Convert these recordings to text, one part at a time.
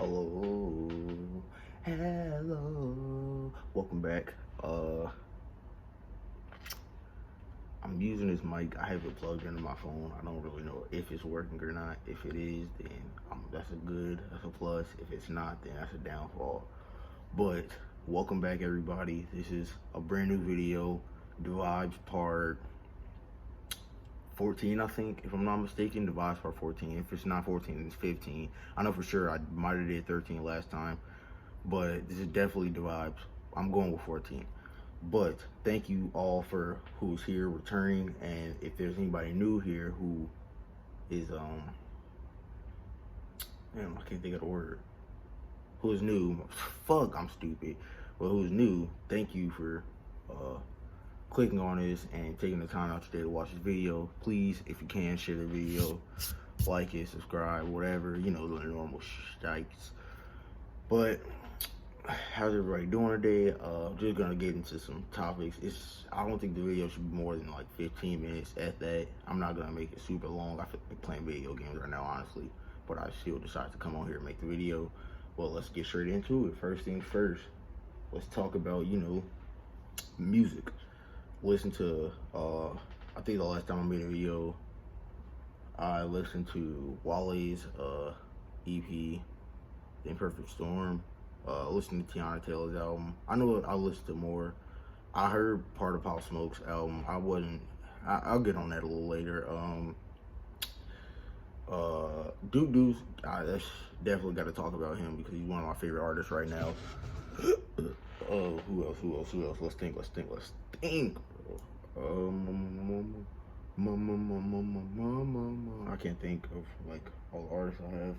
Hello, hello. Welcome back. I'm using this mic. I have it plugged into my phone. I don't really know if it's working or not. If it is, then that's a plus. If it's not, then that's a downfall. But welcome back, everybody. This is a brand new video. The Vibes Part 14, I think, if I'm not mistaken. The Vibes Part 14. If it's not 14, it's 15. I know for sure I might have did 13 last time, but this is definitely the Vibes. I'm going with 14. But thank you all for who's here returning, and if there's anybody new here who is man, I can't think of the word. Who is new? Fuck, I'm stupid. But who's new? Thank you for clicking on this and taking the time out today to watch this video. Please, if you can, share the video, like it, subscribe, whatever, you know, the normal strikes. But how's everybody doing today? Just gonna get into some topics. I don't think the video should be more than like 15 minutes at that. I'm not gonna make it super long. I feel like playing video games right now, honestly, but I still decided to come on here and make the video. Well, let's get straight into it. First things first, let's talk about, you know, music. Listen to I think the last time I made a video, I listened to Wale's EP, The Imperfect Storm. Listened to Tiana Taylor's album. I know I listened to more. I heard part of Pop Smoke's album. I'll get on that a little later. Duke Deuce, I definitely got to talk about him because he's one of my favorite artists right now. Who else? Let's think. I can't think of like all the artists I have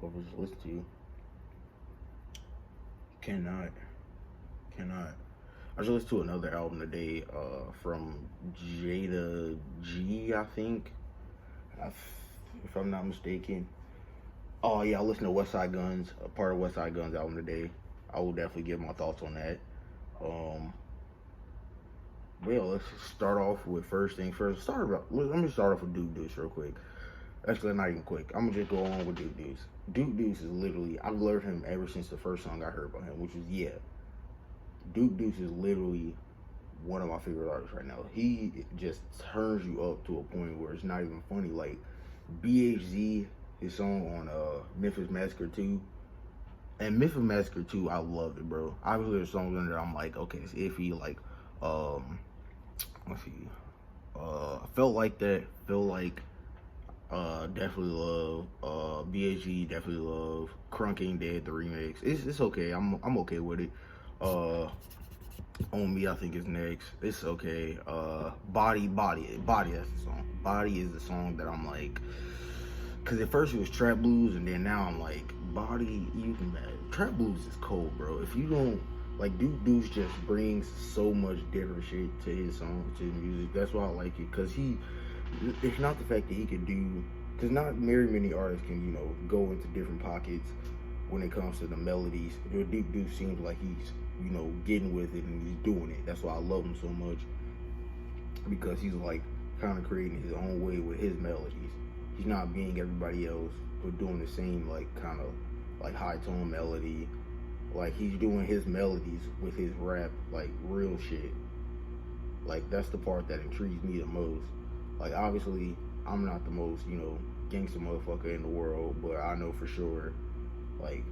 over just listen to. Cannot. I just listened to another album today, from Jada G, I think, if I'm not mistaken. Oh yeah, I listened to West Side Guns, a part of West Side Guns album today. I will definitely give my thoughts on that. Well, let's start off with first thing first. Let me start off with Duke Deuce real quick. Actually, not even quick. I'm gonna just go on with Duke Deuce. Duke Deuce is literally, I've loved him ever since the first song I heard about him, which was Yeah. Duke Deuce is literally one of my favorite artists right now. He just turns you up to a point where it's not even funny. Like BHZ, his song on Memphis Massacre 2. And Memphis Massacre 2, I loved it, bro. Obviously there's songs in there I'm like, okay, it's iffy, like let's see. Felt Like That, Feel Like, definitely love. BHG, definitely love. Crunk Ain't Dead, the remix. It's okay. I'm okay with it. On Me, I think is next. It's okay. Body. That's the song. Body is the song that I'm like, cause at first it was Trap Blues, and then now I'm like, Body. Trap Blues is cold, bro. If you don't like, Duke Deuce just brings so much different shit to his songs, to his music. That's why I like it, cause it's not the fact that he could do, because not very many artists can, you know, go into different pockets when it comes to the melodies. Duke Deuce seems like he's, you know, getting with it and he's doing it. That's why I love him so much, because he's like kind of creating his own way with his melodies. He's not being everybody else, but doing the same like kind of like high tone melody. Like he's doing his melodies with his rap, like real shit. Like that's the part that intrigues me the most. Like obviously I'm not the most, you know, gangster motherfucker in the world, but I know for sure, like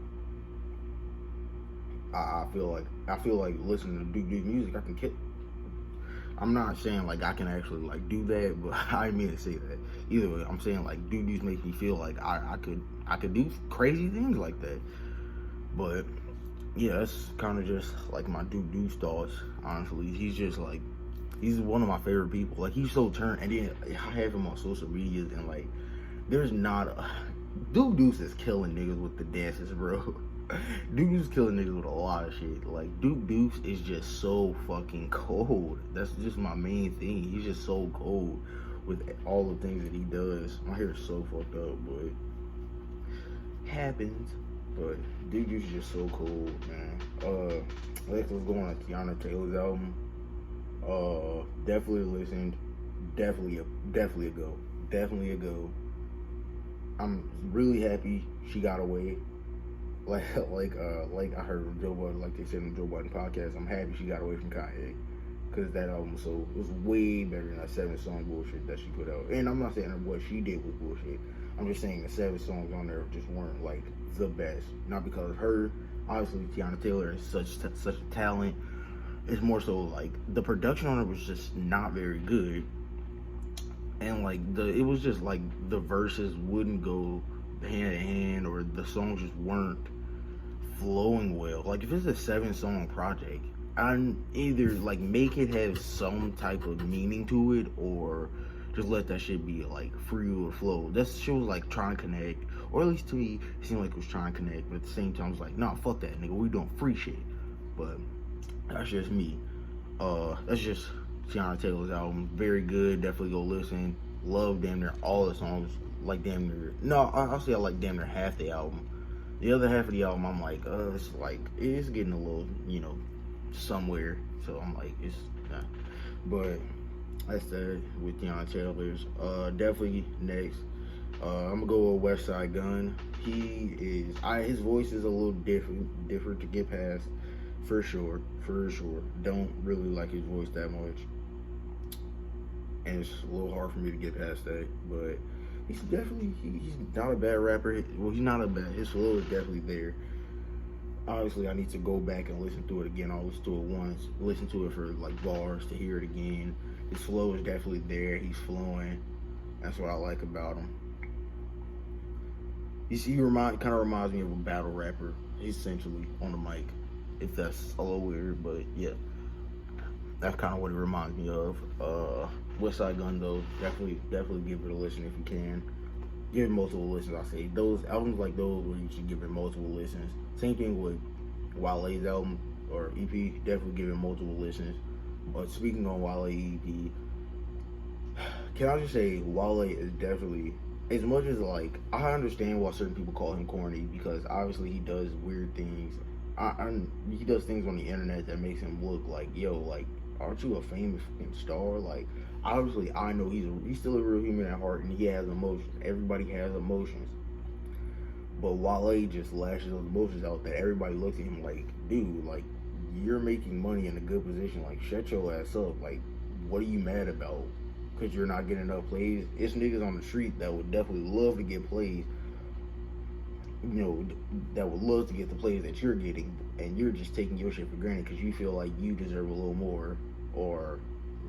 I feel like listening to Duke Deuce music, I can kill. I'm not saying like I can actually like do that, but I didn't mean to say that. Either way, I'm saying like Duke Deuce makes me feel like I could do crazy things like that. But yeah, that's kind of just like my Duke Deuce thoughts. Honestly, he's one of my favorite people. Like he's so turned, and then I have him on social media, and like there's not a Duke Deuce is killing niggas with the dances, bro. Duke Deuce is killing niggas with a lot of shit. Like Duke Deuce is just so fucking cold. That's just my main thing. He's just so cold with all the things that he does. My hair is so fucked up, but happens. But Duke Deuce is just so cold, man. Let's go on to Tiana Taylor's album. Definitely listened. Definitely a go. I'm really happy she got away. like I heard from Joe Budden, like they said on Joe Budden podcast. I'm happy she got away from Kanye because that album it was way better than that 7 song bullshit that she put out. And I'm not saying what she did was bullshit. I'm just saying the 7 songs on there just weren't like the best. Not because of her. Obviously, Tiana Taylor is such a talent. It's more so like the production on it was just not very good, and like it was just like the verses wouldn't go hand in hand, or the songs just weren't flowing well. Like if it's a 7 song project, I'm either like make it have some type of meaning to it, or just let that shit be like free or flow. That shit was like trying to connect, or at least to me, it seemed like it was trying to connect. But at the same time, I was like, nah, fuck that, nigga. We doing free shit. But that's just me. That's just Tiana Taylor's album. Very good. Definitely go listen. Love damn near all the songs. Like damn near. No, I'll say I like damn near half the album. The other half of the album, I'm like, it's getting a little, somewhere. So I'm like, it's nah. But that's that with Tiana Taylor's. Definitely next. I'm gonna go with West Side Gun. His voice is a little different to get past. For sure. Don't really like his voice that much. And it's a little hard for me to get past that. But he's not a bad rapper. Well, he's not a bad. His flow is definitely there. Obviously, I need to go back and listen to it again. I'll listen to it once, listen to it for like bars to hear it again. His flow is definitely there. He's flowing. That's what I like about him. He kind of reminds me of a battle rapper, essentially, on the mic. If that's a little weird, but yeah, that's kind of what it reminds me of. West Side Gun though, definitely give it a listen if you can. Give it multiple listens. I say those albums like those where you should give it multiple listens. Same thing with Wale's album or EP. Definitely give it multiple listens. But speaking on Wale EP, can I just say Wale is definitely, as much as like I understand why certain people call him corny, because obviously he does weird things. He does things on the internet that makes him look like, yo, like, aren't you a famous star? Like, obviously, I know he's still a real human at heart, and he has emotions. Everybody has emotions. But Wale just lashes those emotions out that everybody looks at him like, dude, like, you're making money in a good position. Like, shut your ass up. Like, what are you mad about? Because you're not getting enough plays? It's niggas on the street that would definitely love to get plays. That would love to get the plays that you're getting, and you're just taking your shit for granted because you feel like you deserve a little more, or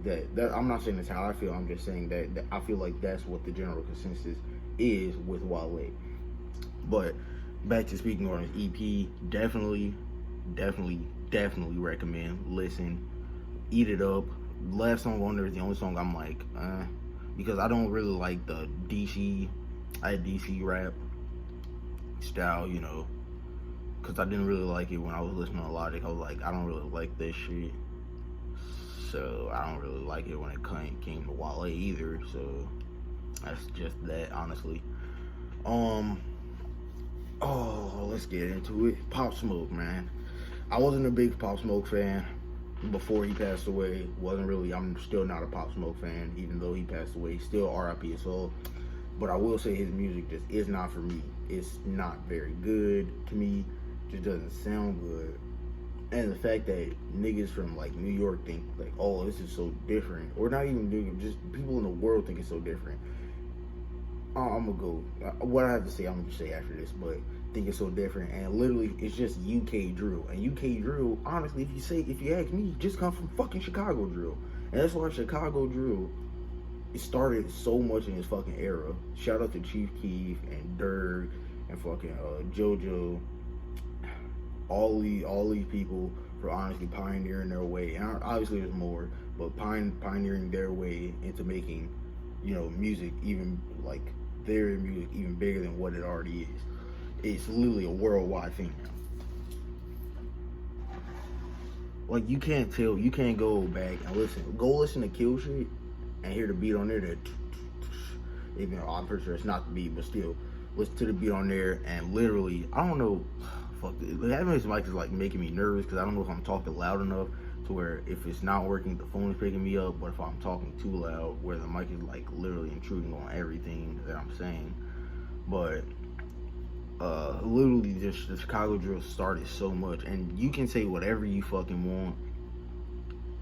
that I'm not saying that's how I feel. I'm just saying that I feel like that's what the general consensus is with Wale. But back to speaking on his EP, definitely recommend. Listen, eat it up. Last song on there is the only song I'm like, because I don't really like the DC rap style, because I didn't really like it when I was listening to Logic. I was like, I don't really like this shit, so I don't really like it when it came to Wale either. So that's just that, honestly. Let's get into it. Pop Smoke, man. I wasn't a big Pop Smoke fan before he passed away. I'm still not a Pop Smoke fan, even though he passed away. Still R.I.P. his soul. But I will say his music just is not for me. It's not very good to me. Just doesn't sound good. And the fact that niggas from like New York think like, oh, this is so different, or not even niggas, just people in the world think it's so different. I'm gonna go. What I have to say, I'm gonna just say after this, but think it's so different, and literally, it's just UK drill. And UK drill, honestly, if you ask me, just come from fucking Chicago drill, and that's why Chicago drill, it started so much in his fucking era. Shout out to Chief Keef and Durk and fucking JoJo, all these people for honestly pioneering their way. And obviously there's more, but pioneering their way into making, music even like their music even bigger than what it already is. It's literally a worldwide thing now. Like you can't go back and listen to Kill Shit and hear the beat on there that, even though I'm pretty sure it's not the beat, but still, listen to the beat on there and literally, I don't know, having this mic is like making me nervous because I don't know if I'm talking loud enough to where if it's not working, the phone is picking me up, but if I'm talking too loud, where the mic is like literally intruding on everything that I'm saying. But literally just the Chicago drill started so much, and you can say whatever you fucking want.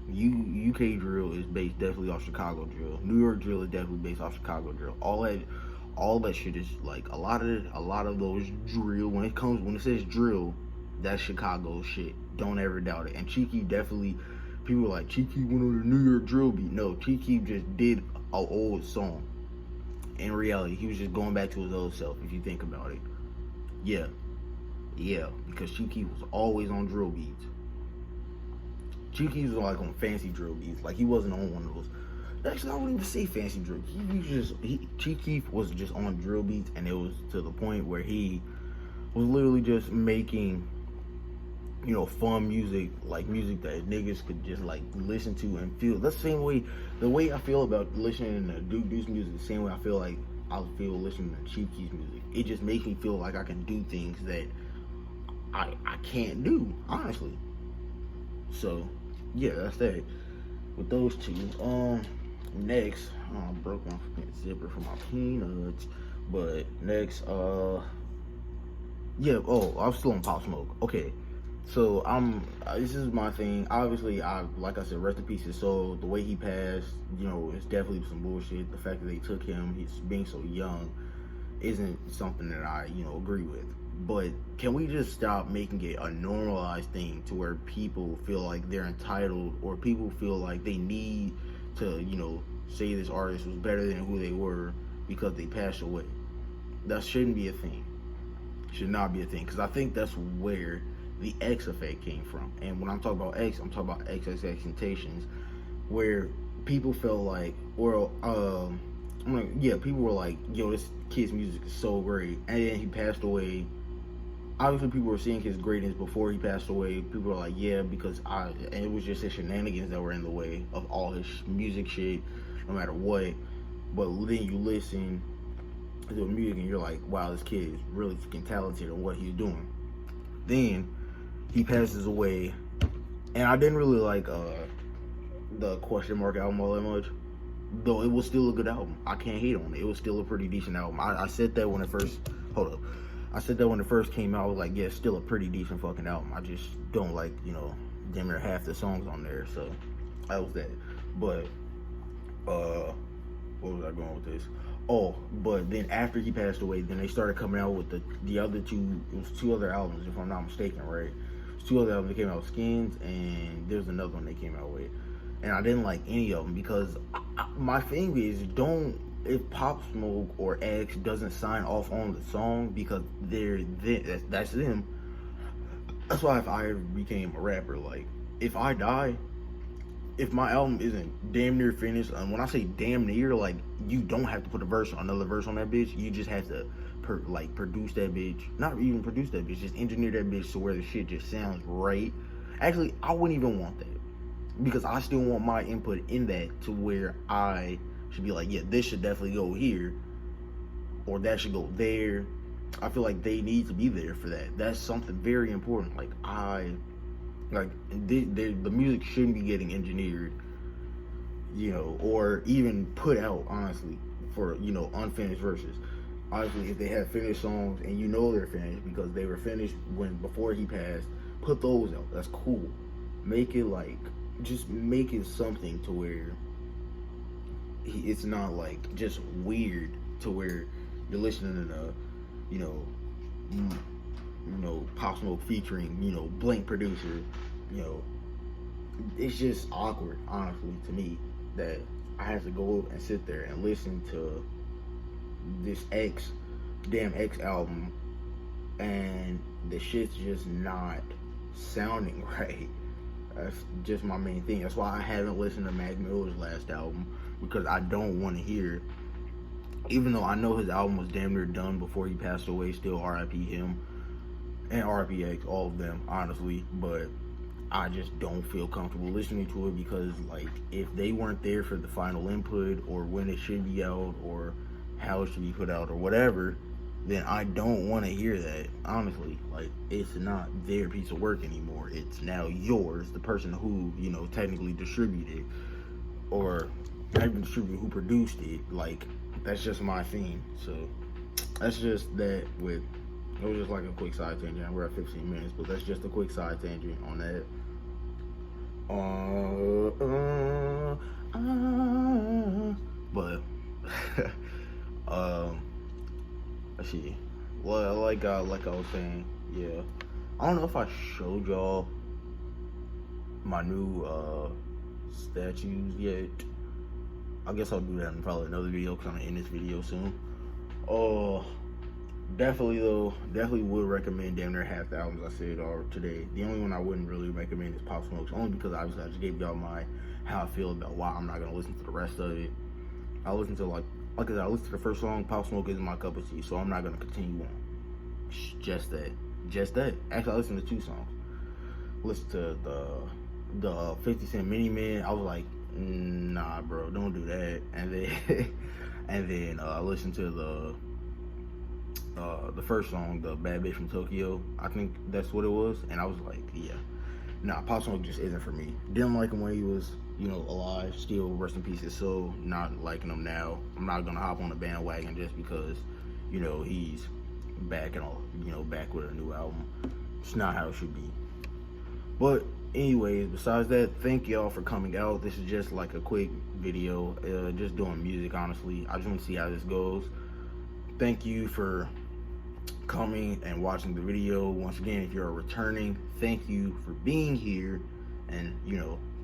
UK drill is based definitely off Chicago drill. New York drill is definitely based off Chicago drill. All that shit is like a lot of those drill. When it says drill, that's Chicago shit. Don't ever doubt it. And Cheeky definitely, people are like, Cheeky went on the New York drill beat. No, Cheeky just did an old song. In reality, he was just going back to his old self. If you think about it, yeah, because Cheeky was always on drill beats. Cheeky was like on fancy drill beats. Like he wasn't on one of those. Actually, I wouldn't even say fancy drill. Cheeky was just on drill beats, and it was to the point where he was literally just making, you know, fun music, like music that niggas could just like listen to and feel. That's the way I feel about listening to Duke Deuce music, the same way I feel listening to Cheeky's music. It just makes me feel like I can do things that I can't do, honestly. So yeah, that's that with those two. Next, I broke my zipper for my peanuts, but next, yeah, I'm still on Pop Smoke. Okay, so this is my thing. Obviously, like I said, rest in peace his soul. The way he passed, you know, it's definitely some bullshit. The fact that they took him, he's being so young, isn't something that I, you know, agree with. But can we just stop making it a normalized thing to where people feel like they're entitled, or people feel like they need to, you know, say this artist was better than who they were because they passed away? That shouldn't be a thing. Should not be a thing, because I think that's where the X effect came from. And when I'm talking about X, I'm talking about XXXTentacion, where people felt like, or people were like, yo, this kid's music is so great, and then he passed away. Obviously, people were seeing his greatness before he passed away. People were like, yeah, because and it was just his shenanigans that were in the way of all his music shit, no matter what. But then you listen to the music and you're like, wow, this kid is really fucking talented at what he's doing. Then he passes away, and I didn't really like the Question Mark album all that much, though it was still a good album. I can't hate on it. It was still a pretty decent album. I said that when it first, I said that when it first came out. I was like, yeah, it's still a pretty decent fucking album. I just don't like, you know, damn near half the songs on there. So that was that. But what was I going with this? Oh, but then after he passed away, then they started coming out with the other two. It was two other albums, if I'm not mistaken, right? It was two other albums that came out with Skins, and there's another one they came out with. And I didn't like any of them because my thing is, if Pop Smoke or X doesn't sign off on the song because that's them. That's why if I ever became a rapper, like if I die, if my album isn't damn near finished, and when I say damn near, like you don't have to put another verse on that bitch. You just have to produce that bitch. Not even produce that bitch, just engineer that bitch to where the shit just sounds right. Actually, I wouldn't even want that, because I still want my input in that to where I should be like, yeah, this should definitely go here, or that should go there. I feel like they need to be there for that. That's something very important. The music shouldn't be getting engineered, you know, or even put out, honestly, for, you know, unfinished verses. Obviously, if they have finished songs and you know they're finished because they were finished before he passed, put those out. That's cool. Just make it something to where it's not like just weird to where you're listening to Pop Smoke featuring, you know, Blank producer, you know. It's just awkward, honestly, to me, that I have to go and sit there and listen to this X album and the shit's just not sounding right. That's just my main thing. That's why I haven't listened to Mac Miller's last album, because I don't want to hear, even though I know his album was damn near done before he passed away, still RIP him and RIP X, all of them, honestly, but I just don't feel comfortable listening to it, because like if they weren't there for the final input or when it should be out or how it should be put out or whatever, then I don't want to hear that, honestly. Like, it's not their piece of work anymore. It's now yours, the person who, you know, technically distributed, or not even distributed, who produced it. Like, that's just my thing. So that's just that with It was just like a quick side tangent. We're at 15 minutes, but that's just a quick side tangent on that. But let's see. Well, like I was saying, yeah. I don't know if I showed y'all my new statues yet. I guess I'll do that in probably another video because I'm gonna end this video soon. Definitely would recommend damn near half the albums I said are today. The only one I wouldn't really recommend is Pop Smoke's, only because obviously I just gave y'all how I feel about why I'm not gonna listen to the rest of it. I listen to like I said, I listened to the first song. Pop Smoke isn't my cup of tea, so I'm not gonna continue on. Just that. Actually, I listened to 2 songs. Listen to the 50 Cent Mini Man. I was like, nah, bro, don't do that. And then I listened to the first song, the Bad Bitch from Tokyo. I think that's what it was, and I was like, yeah, nah, Pop Smoke just isn't for me. Didn't like him when he was, alive. Still, rest in peace his soul. Not liking him now. I'm not gonna hop on the bandwagon just because, he's back and back with a new album. It's not how it should be. But anyways, besides that, thank y'all for coming out. This is just like a quick video, just doing music. Honestly, I just want to see how this goes. Thank you for coming and watching the video. Once again, if you're returning, thank you for being here and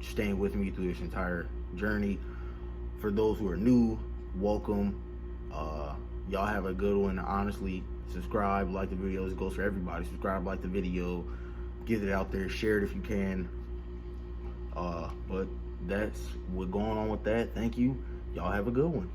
staying with me through this entire journey. For those who are new, welcome. Y'all have a good one. Honestly, subscribe, like the videos. It goes for everybody. Subscribe, like the video, get it out there, share it if you can. But that's what's going on with that. Thank you. Y'all have a good one.